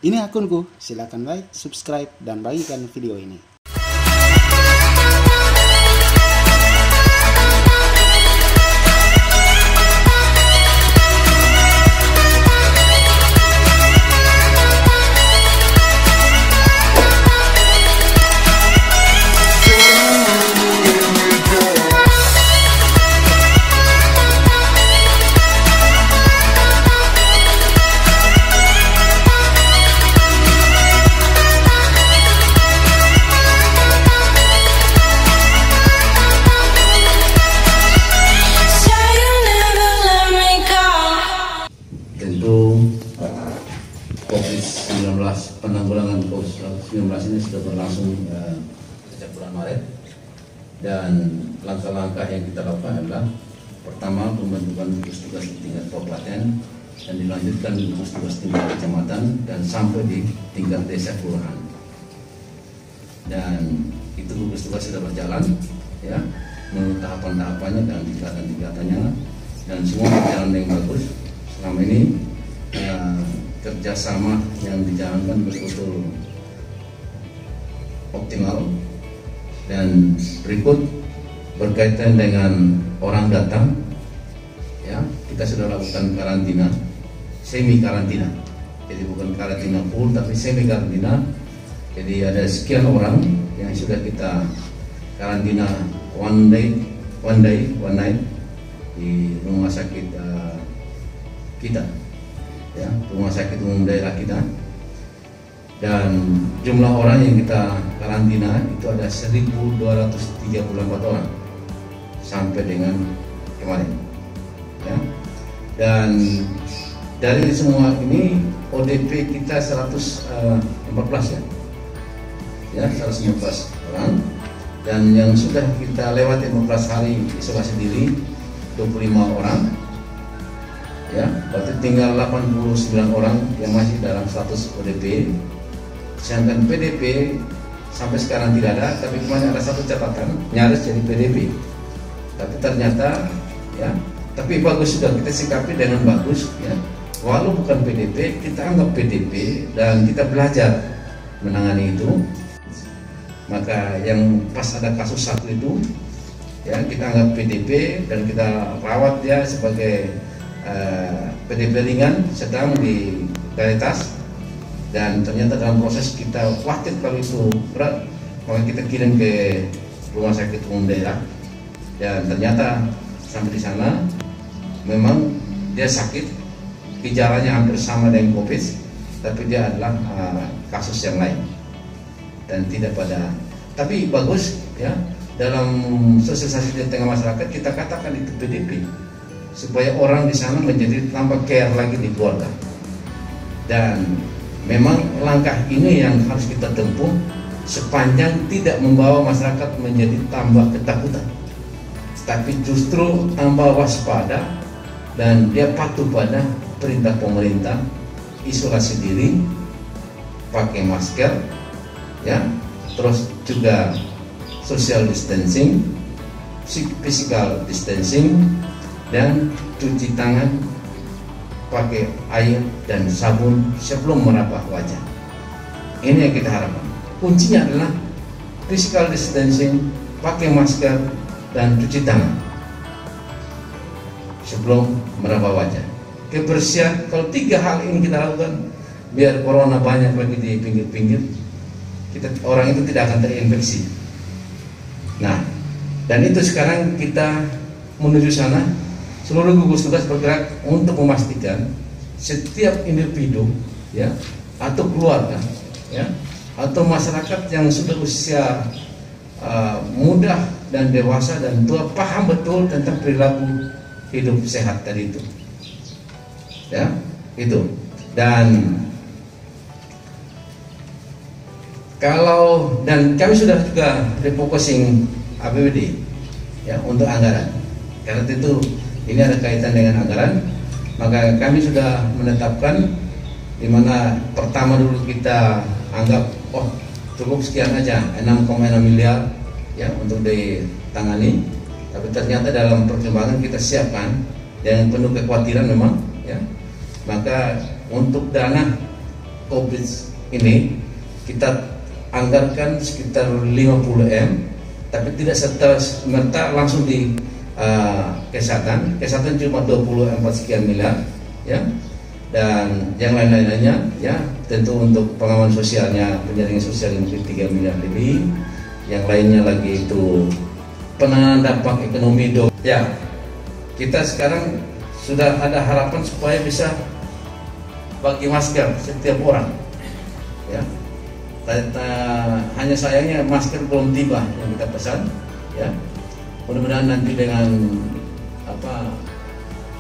Ini akunku, silakan like, subscribe, dan bagikan video ini. COVID-19, penanggulangan COVID-19 ini sudah berlangsung sejak bulan Maret, dan langkah-langkah yang kita lakukan adalah pertama pembentukan gugus tugas di tingkat kabupaten dan dilanjutkan gugus tugas tingkat kecamatan dan sampai di tingkat desa kelurahan. Dan itu gugus tugas sudah berjalan ya, menurut tahapan-tahapannya dan tingkatan-tingkatannya, dan semua berjalan dengan bagus. Selama ini kerjasama yang dijalankan betul-betul optimal. Dan berikut berkaitan dengan orang datang ya, kita sudah lakukan karantina, semi karantina, jadi bukan karantina full tapi semi karantina. Jadi ada sekian orang yang sudah kita karantina one night di rumah sakit kita ya, rumah sakit umum daerah kita. Dan jumlah orang yang kita karantina itu ada 1.234 orang sampai dengan kemarin ya. Dan dari semua ini ODP kita 114 ya 114 orang, dan yang sudah kita lewati 14 hari isolasi diri 25 orang ya, berarti tinggal 89 orang yang masih dalam status ODP. Sedangkan PDP sampai sekarang tidak ada, tapi kemarin ada satu catatan nyaris jadi PDP. Tapi ternyata ya, tapi bagus, sudah kita sikapi dengan bagus ya. Walau bukan PDP, kita anggap PDP dan kita belajar menangani itu. Maka yang pas ada kasus satu itu ya, kita anggap PDP dan kita rawat dia sebagai PDP ringan sedang di Karitas. Dan ternyata dalam proses kita khawatir kalau itu berat, maka kita kirim ke rumah sakit umum daerah. Dan ternyata sampai di sana memang dia sakit, gejalanya hampir sama dengan COVID, tapi dia adalah kasus yang lain dan tidak pada. Tapi bagus ya, dalam sosialisasi di tengah masyarakat kita katakan itu PDP, supaya orang di sana menjadi tambah care lagi di keluarga. Dan memang langkah ini yang harus kita tempuh sepanjang tidak membawa masyarakat menjadi tambah ketakutan, tapi justru tambah waspada dan dia patuh pada perintah pemerintah, isolasi diri, pakai masker ya, terus juga social distancing, physical distancing, dan cuci tangan pakai air dan sabun sebelum meraba wajah. Ini yang kita harapkan. Kuncinya adalah physical distancing, pakai masker, dan cuci tangan sebelum meraba wajah. Kebersihan, kalau 3 hal ini kita lakukan, biar corona banyak lagi di pinggir-pinggir, orang itu tidak akan terinfeksi. Nah, dan itu sekarang kita menuju sana. Seluruh gugus tugas bergerak untuk memastikan setiap individu ya, atau keluarga ya, atau masyarakat yang sudah usia muda dan dewasa dan tua paham betul tentang perilaku hidup sehat tadi itu ya, itu. Dan kami sudah juga refocusing APBD ya untuk anggaran, karena itu ini ada kaitan dengan anggaran. Maka kami sudah menetapkan, di mana pertama dulu kita anggap cukup sekian aja, 6,6 miliar ya untuk ditangani. Tapi ternyata dalam perkembangan kita siapkan dengan penuh kekhawatiran memang ya. Maka untuk dana COVID ini kita anggarkan sekitar 50 M, tapi tidak serta-merta langsung di kesehatan cuma 24 sekian miliar, ya, dan yang lain-lainnya, ya, tentu untuk pengawasan sosialnya, penjaringan sosial yang 3 miliar lebih, yang lainnya lagi itu penanganan dampak ekonomi. Ya, kita sekarang sudah ada harapan supaya bisa bagi masker setiap orang, ya. Hanya sayangnya masker belum tiba yang kita pesan, ya. Mudah-mudahan nanti dengan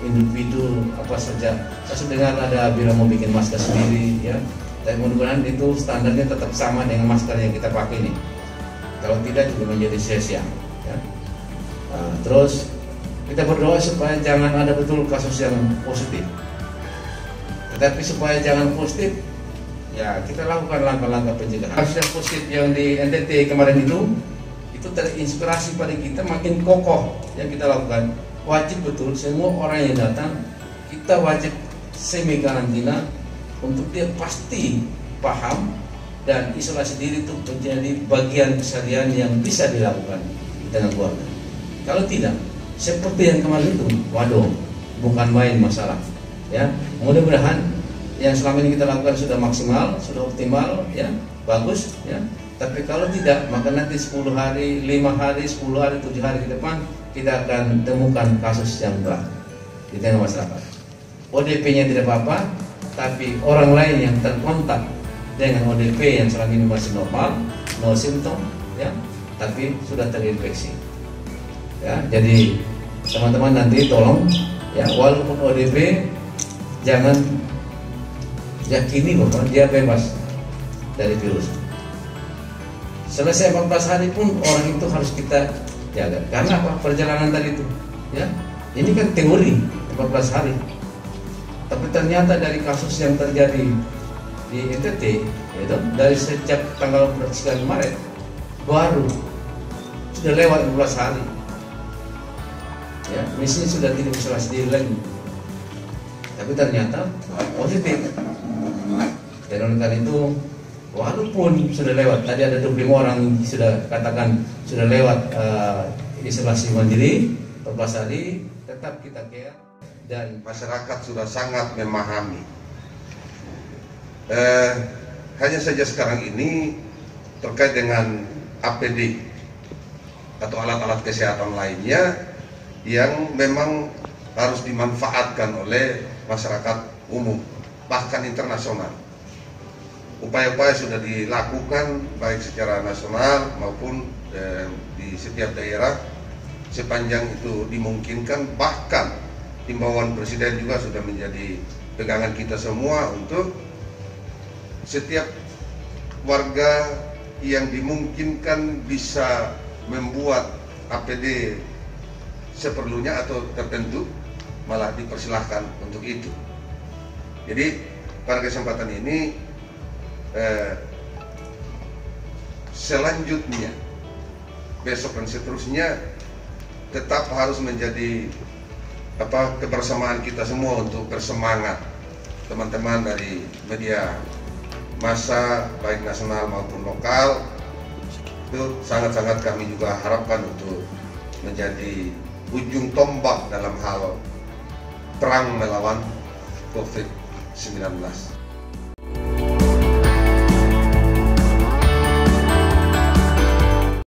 individu apa saja, saya sudah dengar ada bila mau bikin masker sendiri, ya. Dan mudah-mudahan itu standarnya tetap sama dengan masker yang kita pakai ini. Kalau tidak juga menjadi sia-sia, ya. Terus kita berdoa supaya jangan ada betul kasus yang positif. Tetapi supaya jangan positif, ya kita lakukan langkah-langkah pencegahan. Kasus yang positif yang di NTT kemarin itu terinspirasi pada kita makin kokoh yang kita lakukan. Wajib betul semua orang yang datang kita wajib semi karantina untuk dia pasti paham, dan isolasi diri itu menjadi bagian keseharian yang bisa dilakukan dengan keluarga. Kalau tidak, seperti yang kemarin itu, waduh, bukan main masalah, ya. Mudah-mudahan yang selama ini kita lakukan sudah maksimal, sudah optimal, ya, bagus, ya. Tapi kalau tidak, maka nanti 10 hari, 5 hari, 10 hari, 7 hari ke depan kita akan temukan kasus yang berat di tengah masyarakat. ODP-nya tidak apa-apa, tapi orang lain yang terkontak dengan ODP yang selama ini masih normal, no simptom, ya, tapi sudah terinfeksi. Ya, jadi teman-teman nanti tolong, ya, walaupun ODP jangan yakini bahwa dia bebas dari virus. Selesai 14 hari pun orang itu harus kita jaga. Karena apa? Perjalanan tadi itu, ya, ini kan teori 14 hari. Tapi ternyata dari kasus yang terjadi di NTT, itu dari sejak tanggal 9 Maret baru sudah lewat 14 hari. Ya, misinya sudah tidak isolasi diri lagi, tapi ternyata positif. Dan oleh karena itu, walaupun sudah lewat, tadi ada 25 orang sudah katakan sudah lewat isolasi mandiri 14 hari, tetap kita care. Dan masyarakat sudah sangat memahami. Hanya saja sekarang ini terkait dengan APD atau alat-alat kesehatan lainnya yang memang harus dimanfaatkan oleh masyarakat umum, bahkan internasional. Upaya-upaya sudah dilakukan baik secara nasional maupun di setiap daerah sepanjang itu dimungkinkan. Bahkan himbauan Presiden juga sudah menjadi pegangan kita semua untuk setiap warga yang dimungkinkan bisa membuat APD seperlunya atau tertentu, malah dipersilahkan untuk itu. Jadi pada kesempatan ini selanjutnya, besok dan seterusnya tetap harus menjadi kebersamaan kita semua untuk bersemangat. Teman-teman dari media massa baik nasional maupun lokal, itu sangat-sangat kami juga harapkan untuk menjadi ujung tombak dalam hal perang melawan COVID-19.